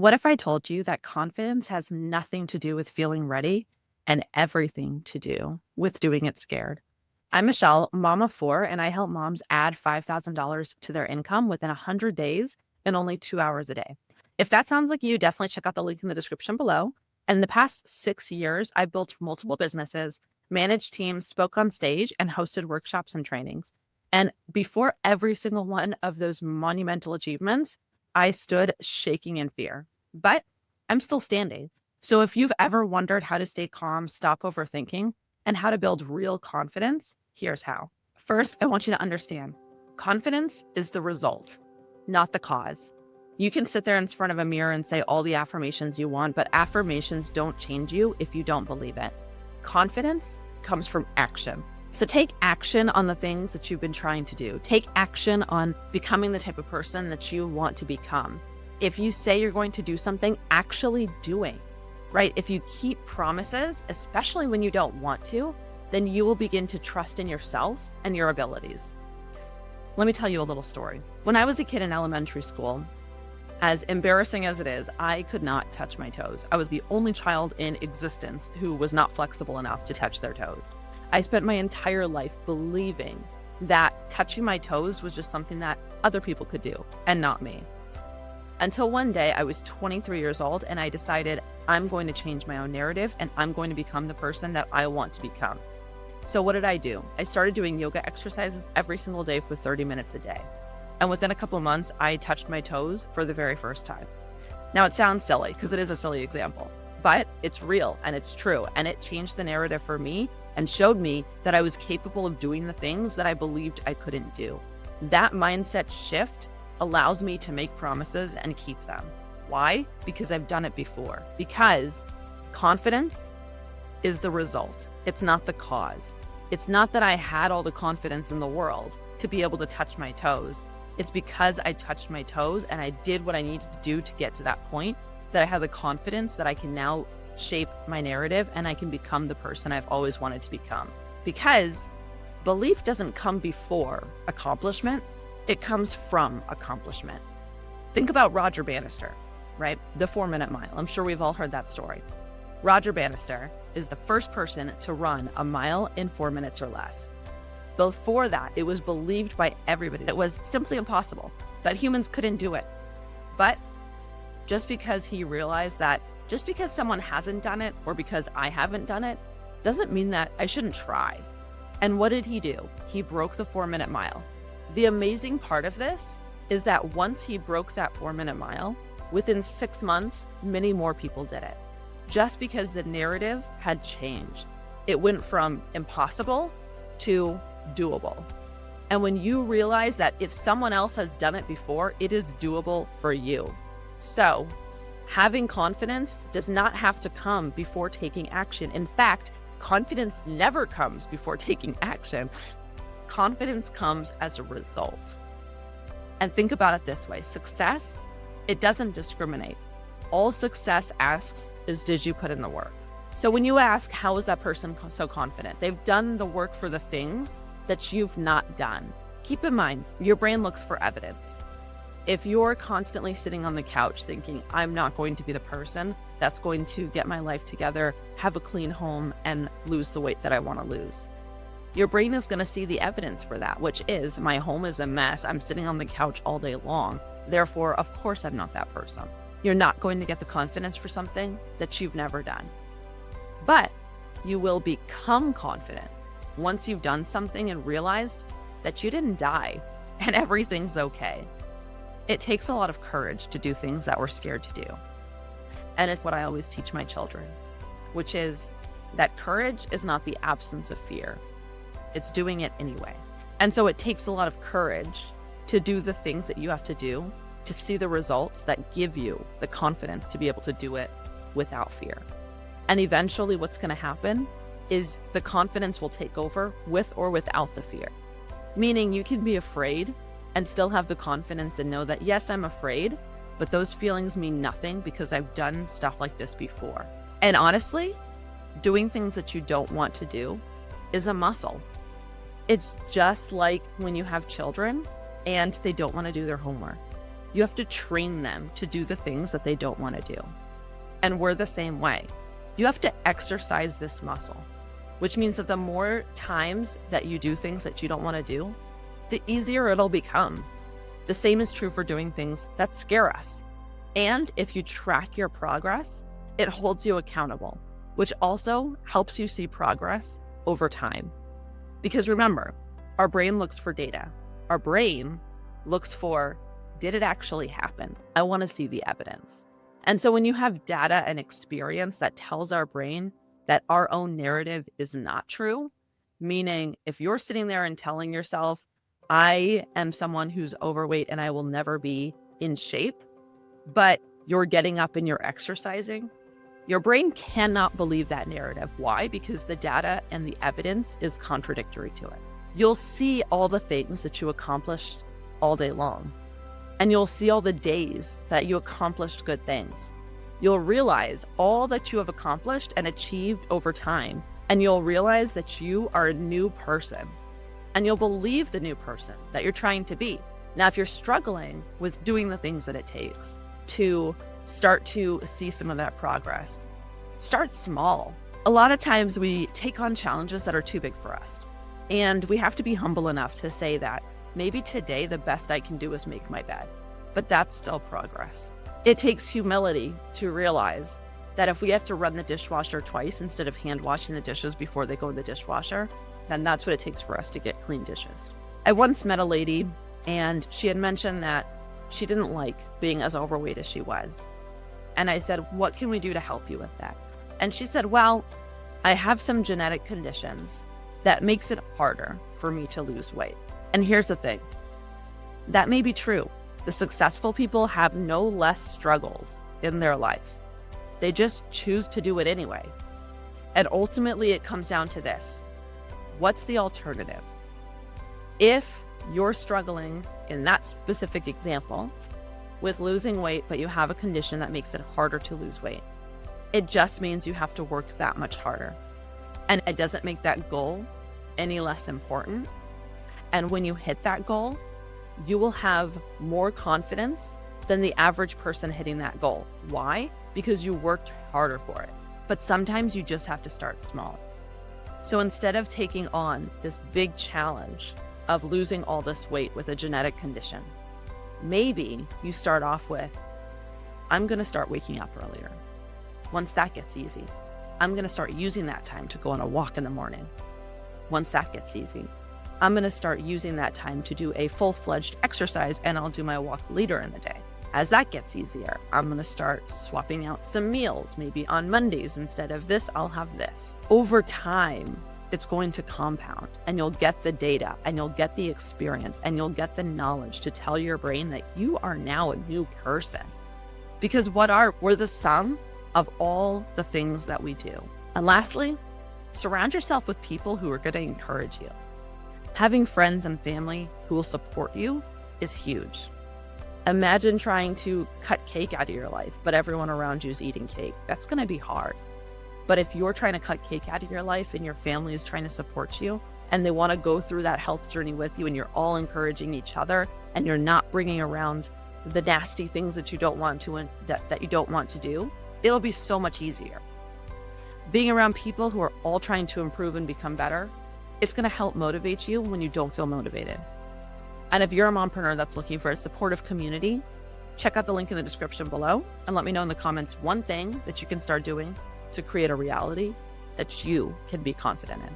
What if I told you that confidence has nothing to do with feeling ready and everything to do with doing it scared? I'm Michelle, mom of four, and I help moms add $5,000 to their income within 100 days and only 2 hours a day. If that sounds like you, definitely check out the link in the description below. And in the past 6 years, I've built multiple businesses, managed teams, spoke on stage, and hosted workshops and trainings. And before every single one of those monumental achievements, I stood shaking in fear, but I'm still standing. So if you've ever wondered how to stay calm, stop overthinking, and how to build real confidence, here's how. First, I want you to understand confidence is the result, not the cause. You can sit there in front of a mirror and say all the affirmations you want, but affirmations don't change you if you don't believe it. Confidence comes from action. So take action on the things that you've been trying to do. Take action on becoming the type of person that you want to become. If you say you're going to do something, actually doing, right? If you keep promises, especially when you don't want to, then you will begin to trust in yourself and your abilities. Let me tell you a little story. When I was a kid in elementary school, as embarrassing as it is, I could not touch my toes. I was the only child in existence who was not flexible enough to touch their toes. I spent my entire life believing that touching my toes was just something that other people could do and not me. Until one day I was 23 years old and I decided I'm going to change my own narrative and I'm going to become the person that I want to become. So what did I do? I started doing yoga exercises every single day for 30 minutes a day. And within a couple of months, I touched my toes for the very first time. Now it sounds silly because it is a silly example, but it's real and it's true. And it changed the narrative for me and showed me that I was capable of doing the things that I believed I couldn't do. That mindset shift allows me to make promises and keep them. Why? Because I've done it before. Because confidence is the result. It's not the cause. It's not that I had all the confidence in the world to be able to touch my toes. It's because I touched my toes and I did what I needed to do to get to that point that I have the confidence that I can now shape my narrative and I can become the person I've always wanted to become. Because belief doesn't come before accomplishment, it comes from accomplishment. Think about Roger Bannister, right? The 4-minute mile. I'm sure we've all heard that story. Roger Bannister is the first person to run a mile in 4 minutes or less. Before that, it was believed by everybody that it was simply impossible, that humans couldn't do it. But just because he realized that just because someone hasn't done it or because I haven't done it, doesn't mean that I shouldn't try. And what did he do? He broke the 4-minute mile. The amazing part of this is that once he broke that 4-minute mile, within 6 months, many more people did it. Just because the narrative had changed. It went from impossible to doable. And when you realize that if someone else has done it before, it is doable for you. So having confidence does not have to come before taking action. In fact, confidence never comes before taking action. Confidence comes as a result. And think about it this way. Success, it doesn't discriminate. All success asks is, did you put in the work? So when you ask, how is that person so confident? They've done the work for the things that you've not done. Keep in mind, your brain looks for evidence. If you're constantly sitting on the couch thinking, I'm not going to be the person that's going to get my life together, have a clean home, and lose the weight that I want to lose, your brain is going to see the evidence for that, which is my home is a mess. I'm sitting on the couch all day long. Therefore, of course, I'm not that person. You're not going to get the confidence for something that you've never done. But you will become confident once you've done something and realized that you didn't die and everything's okay. It takes a lot of courage to do things that we're scared to do. And it's what I always teach my children, which is that courage is not the absence of fear. It's doing it anyway. And so it takes a lot of courage to do the things that you have to do to see the results that give you the confidence to be able to do it without fear. And eventually what's going to happen is the confidence will take over with or without the fear. Meaning you can be afraid and still have the confidence and know that, yes, I'm afraid, but those feelings mean nothing because I've done stuff like this before. And honestly, doing things that you don't want to do is a muscle. It's just like when you have children and they don't want to do their homework. You have to train them to do the things that they don't want to do. And we're the same way. You have to exercise this muscle, which means that the more times that you do things that you don't want to do, the easier it'll become. The same is true for doing things that scare us. And if you track your progress, it holds you accountable, which also helps you see progress over time. Because remember, our brain looks for data. Our brain looks for, did it actually happen? I want to see the evidence. And so when you have data and experience that tells our brain that our own narrative is not true, meaning if you're sitting there and telling yourself, I am someone who's overweight and I will never be in shape, but you're getting up and you're exercising, your brain cannot believe that narrative. Why? Because the data and the evidence is contradictory to it. You'll see all the things that you accomplished all day long, and you'll see all the days that you accomplished good things. You'll realize all that you have accomplished and achieved over time, and you'll realize that you are a new person, and you'll believe the new person that you're trying to be. Now, if you're struggling with doing the things that it takes to start to see some of that progress, start small. A lot of times we take on challenges that are too big for us, and we have to be humble enough to say that maybe today the best I can do is make my bed, but that's still progress. It takes humility to realize that if we have to run the dishwasher twice instead of hand washing the dishes before they go in the dishwasher, then that's what it takes for us to get clean dishes. I once met a lady, and she had mentioned that she didn't like being as overweight as she was. And I said, what can we do to help you with that? And she said, well, I have some genetic conditions that makes it harder for me to lose weight. And here's the thing, that may be true. The successful people have no less struggles in their life. They just choose to do it anyway. And ultimately it comes down to this. What's the alternative? If you're struggling in that specific example with losing weight, but you have a condition that makes it harder to lose weight, it just means you have to work that much harder. And it doesn't make that goal any less important. And when you hit that goal, you will have more confidence than the average person hitting that goal. Why? Because you worked harder for it. But sometimes you just have to start small. So instead of taking on this big challenge of losing all this weight with a genetic condition, maybe you start off with, I'm going to start waking up earlier. Once that gets easy, I'm going to start using that time to go on a walk in the morning. Once that gets easy, I'm going to start using that time to do a full-fledged exercise, and I'll do my walk later in the day. As that gets easier, I'm going to start swapping out some meals. Maybe on Mondays, instead of this, I'll have this. Over time, it's going to compound, and you'll get the data, and you'll get the experience, and you'll get the knowledge to tell your brain that you are now a new person. Because we're the sum of all the things that we do. And lastly, surround yourself with people who are going to encourage you. Having friends and family who will support you is huge. Imagine trying to cut cake out of your life, but everyone around you is eating cake. That's going to be hard. But if you're trying to cut cake out of your life and your family is trying to support you and they want to go through that health journey with you, and you're all encouraging each other, and you're not bringing around the nasty things that you don't want to do, it'll be so much easier. Being around people who are all trying to improve and become better, it's going to help motivate you when you don't feel motivated. And if you're a mompreneur that's looking for a supportive community, check out the link in the description below and let me know in the comments one thing that you can start doing to create a reality that you can be confident in.